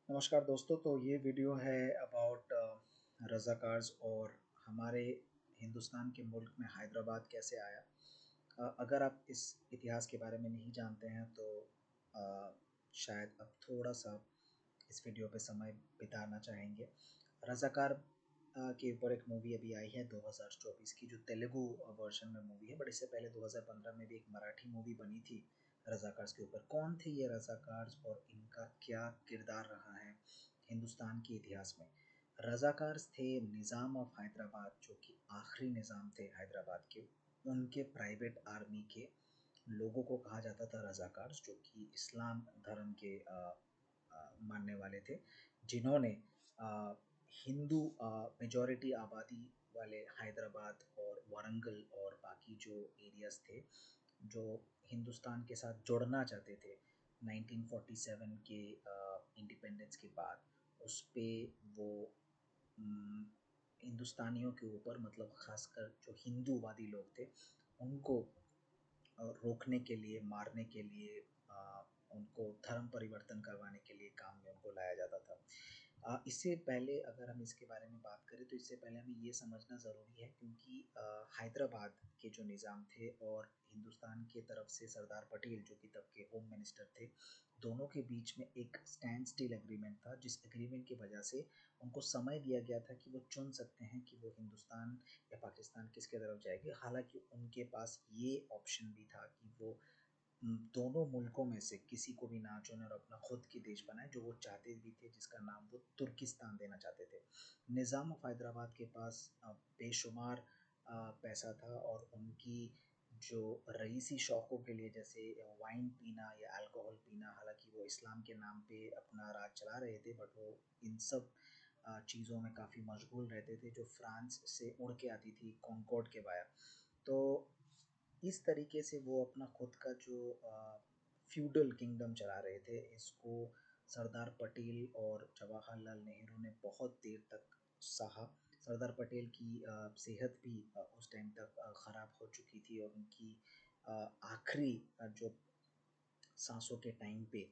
नमस्कार दोस्तों। तो ये वीडियो है अबाउट रज़ाकार्स और हमारे हिंदुस्तान के मुल्क में हैदराबाद कैसे आया। अगर आप इस इतिहास के बारे में नहीं जानते हैं तो शायद अब थोड़ा सा इस वीडियो पे समय बिताना चाहेंगे। रज़ाकार के ऊपर एक मूवी अभी आई है 2024 की, जो तेलुगु वर्जन में मूवी है, बट इससे पहले 2015 में भी एक मराठी मूवी बनी थी रज़ाकार्स के ऊपर। कौन थे ये रज़ाकार्स और इनका क्या किरदार रहा है हिंदुस्तान के इतिहास में। रज़ाकार्स थे निज़ाम ऑफ हैदराबाद, जो कि आखिरी निज़ाम थे हैदराबाद के। उनके प्राइवेट आर्मी के लोगों को कहा जाता था रज़ाकार्स, जो कि इस्लाम धर्म के मानने वाले थे, जिन्होंने हिंदू मेजॉरिटी आबादी वाले हैदराबाद और वारंगल और बाकी जो एरियाज़ थे, जो हिंदुस्तान के साथ जुड़ना चाहते थे 1947 के इंडिपेंडेंस के बाद। उस पे वो हिंदुस्तानियों के ऊपर, मतलब ख़ासकर जो हिंदूवादी लोग थे, उनको रोकने के लिए, मारने के लिए, उनको धर्म परिवर्तन करवाने के लिए काम में उनको लाया जाता था। इससे पहले अगर हम इसके बारे में बात करें तो इससे पहले हमें ये समझना ज़रूरी है, क्योंकि हैदराबाद के जो निज़ाम थे और हिंदुस्तान के तरफ से सरदार पटेल, जो कि तब के होम मिनिस्टर थे, दोनों के बीच में एक स्टैंड स्टिल एग्रीमेंट था, जिस एग्रीमेंट की वजह से उनको समय दिया गया था कि वो चुन सकते हैं कि वो हिंदुस्तान या पाकिस्तान किसके तरफ जाएगी। हालांकि उनके पास ये ऑप्शन भी था कि वो दोनों मुल्कों में से किसी को भी ना चुने और अपना खुद की देश बनाए, जो वो चाहते भी थे, जिसका नाम वो तुर्किस्तान देना चाहते थे। निज़ाम ऑफ हैदराबाद के पास बेशुमार पैसा था, और उनकी जो रईसी शौक़ों के लिए, जैसे वाइन पीना या अल्कोहल पीना, हालांकि वो इस्लाम के नाम पे अपना राज चला रहे थे, बट वो इन सब चीज़ों में काफ़ी मशगूल रहते थे, जो फ्रांस से उड़ के आती थी कॉन्कॉर्ड के वाया। तो इस तरीके से वो अपना खुद का जो फ्यूडल किंगडम चला रहे थे, इसको सरदार पटेल और जवाहरलाल नेहरू ने बहुत देर तक सहा। सरदार पटेल की सेहत भी उस टाइम तक ख़राब हो चुकी थी, और उनकी आखिरी जो सांसों के टाइम पे,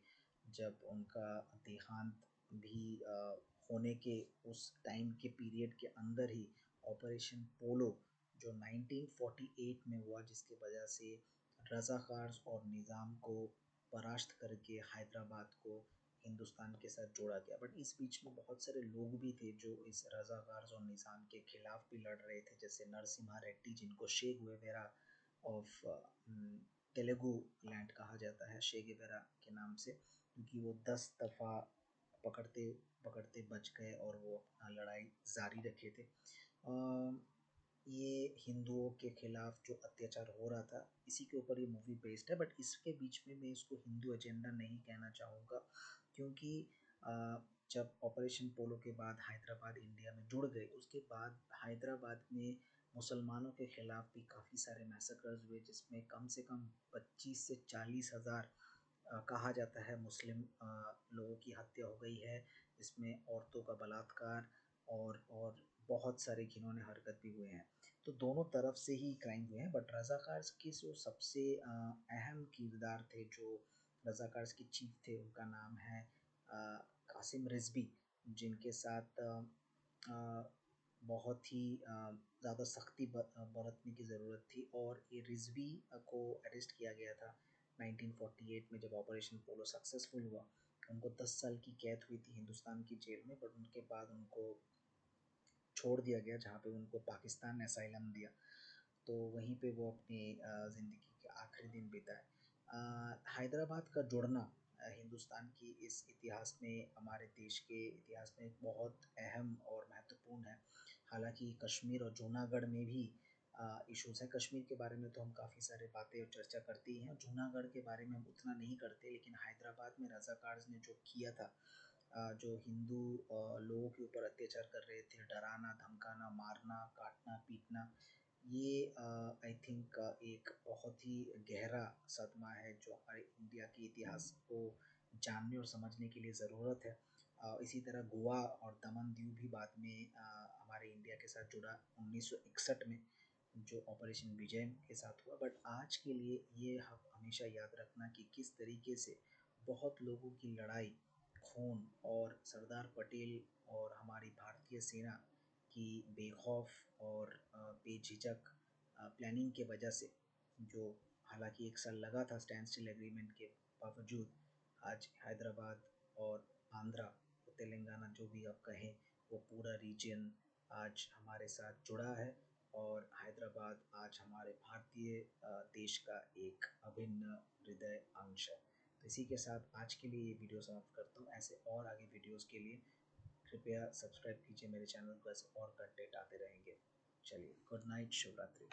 जब उनका देहांत भी होने के उस टाइम के पीरियड के अंदर ही ऑपरेशन पोलो, जो 1948 में हुआ, जिसकी वजह से रज़ाकार्स और निज़ाम को परास्त करके हैदराबाद को हिंदुस्तान के साथ जोड़ा गया। बट इस बीच में बहुत सारे लोग भी थे जो इस रज़ाकार्स और निज़ाम के खिलाफ भी लड़ रहे थे, जैसे नरसिम्हा रेड्डी, जिनको शे गुएवेरा ऑफ तेलुगु लैंड कहा जाता है, शे गुएवेरा के नाम से, क्योंकि वो 10 दफ़ा पकड़ते पकड़ते बच गए और वो अपना लड़ाई जारी रखे थे। ये हिंदुओं के खिलाफ जो अत्याचार हो रहा था, इसी के ऊपर ये मूवी बेस्ड है। बट इसके बीच में मैं इसको हिंदू एजेंडा नहीं कहना चाहूँगा, क्योंकि जब ऑपरेशन पोलो के बाद हैदराबाद इंडिया में जुड़ गई, उसके बाद हैदराबाद में मुसलमानों के ख़िलाफ़ भी काफ़ी सारे मैसेकर्स हुए, जिसमें कम से कम 25 से 40 हज़ार कहा जाता है मुस्लिम लोगों की हत्या हो गई है। इसमें औरतों का बलात्कार और बहुत सारे घिनौने हरकत भी हुए हैं। तो दोनों तरफ से ही क्राइम हुए हैं। बट रज़ाकार्स के जो सबसे अहम किरदार थे, जो रज़ाकार्स के चीफ थे, उनका नाम है कासिम रिज़वी, जिनके साथ बहुत ही ज़्यादा सख्ती बरतने की ज़रूरत थी। और ये रिज़वी को अरेस्ट किया गया था 1948 में, जब ऑपरेशन पोलो सक्सेसफुल हुआ। उनको 10 साल की कैद हुई थी हिंदुस्तान की जेल में, बट उनके बाद उनको छोड़ दिया गया, जहाँ पे उनको पाकिस्तान ने असाइलम दिया। तो वहीं पे वो अपनी ज़िंदगी के आखिरी दिन बिताए। हैदराबाद का जुड़ना हिंदुस्तान की इस इतिहास में, हमारे देश के इतिहास में बहुत अहम और महत्वपूर्ण है। हालांकि कश्मीर और जूनागढ़ में भी इश्यूज़ हैं। कश्मीर के बारे में तो हम काफ़ी सारे बातें और चर्चा करते ही हैं, जूनागढ़ के बारे में हम उतना नहीं करते, लेकिन हैदराबाद में रज़ाकार्स ने जो किया था, जो हिंदू लोगों के ऊपर अत्याचार कर रहे थे, डराना, धमकाना, मारना, काटना, पीटना, ये आई थिंक एक बहुत ही गहरा सदमा है, जो हमारे इंडिया के इतिहास को जानने और समझने के लिए ज़रूरत है। इसी तरह गोवा और दमन दीव भी बाद में हमारे इंडिया के साथ जुड़ा 1961 में, जो ऑपरेशन विजय के साथ हुआ। बट आज के लिए ये हमेशा याद रखना कि किस तरीके से बहुत लोगों की लड़ाई, खून और सरदार पटेल और हमारी भारतीय सेना की बेखौफ और बेझिझक प्लानिंग के वजह से, जो हालांकि एक साल लगा था स्टैंड स्टिल एग्रीमेंट के बावजूद, आज हैदराबाद और आंध्रा, तेलंगाना जो भी आप कहें, वो पूरा रीजन आज हमारे साथ जुड़ा है और हैदराबाद आज हमारे भारतीय देश का एक अभिन्न हृदय अंश है। तो इसी के साथ आज के लिए ये वीडियो समाप्त करता हूँ। ऐसे और आगे वीडियोस के लिए कृपया सब्सक्राइब कीजिए मेरे चैनल को, ऐसे और कंटेंट आते रहेंगे। चलिए, गुड नाइट, शुभ रात्रि।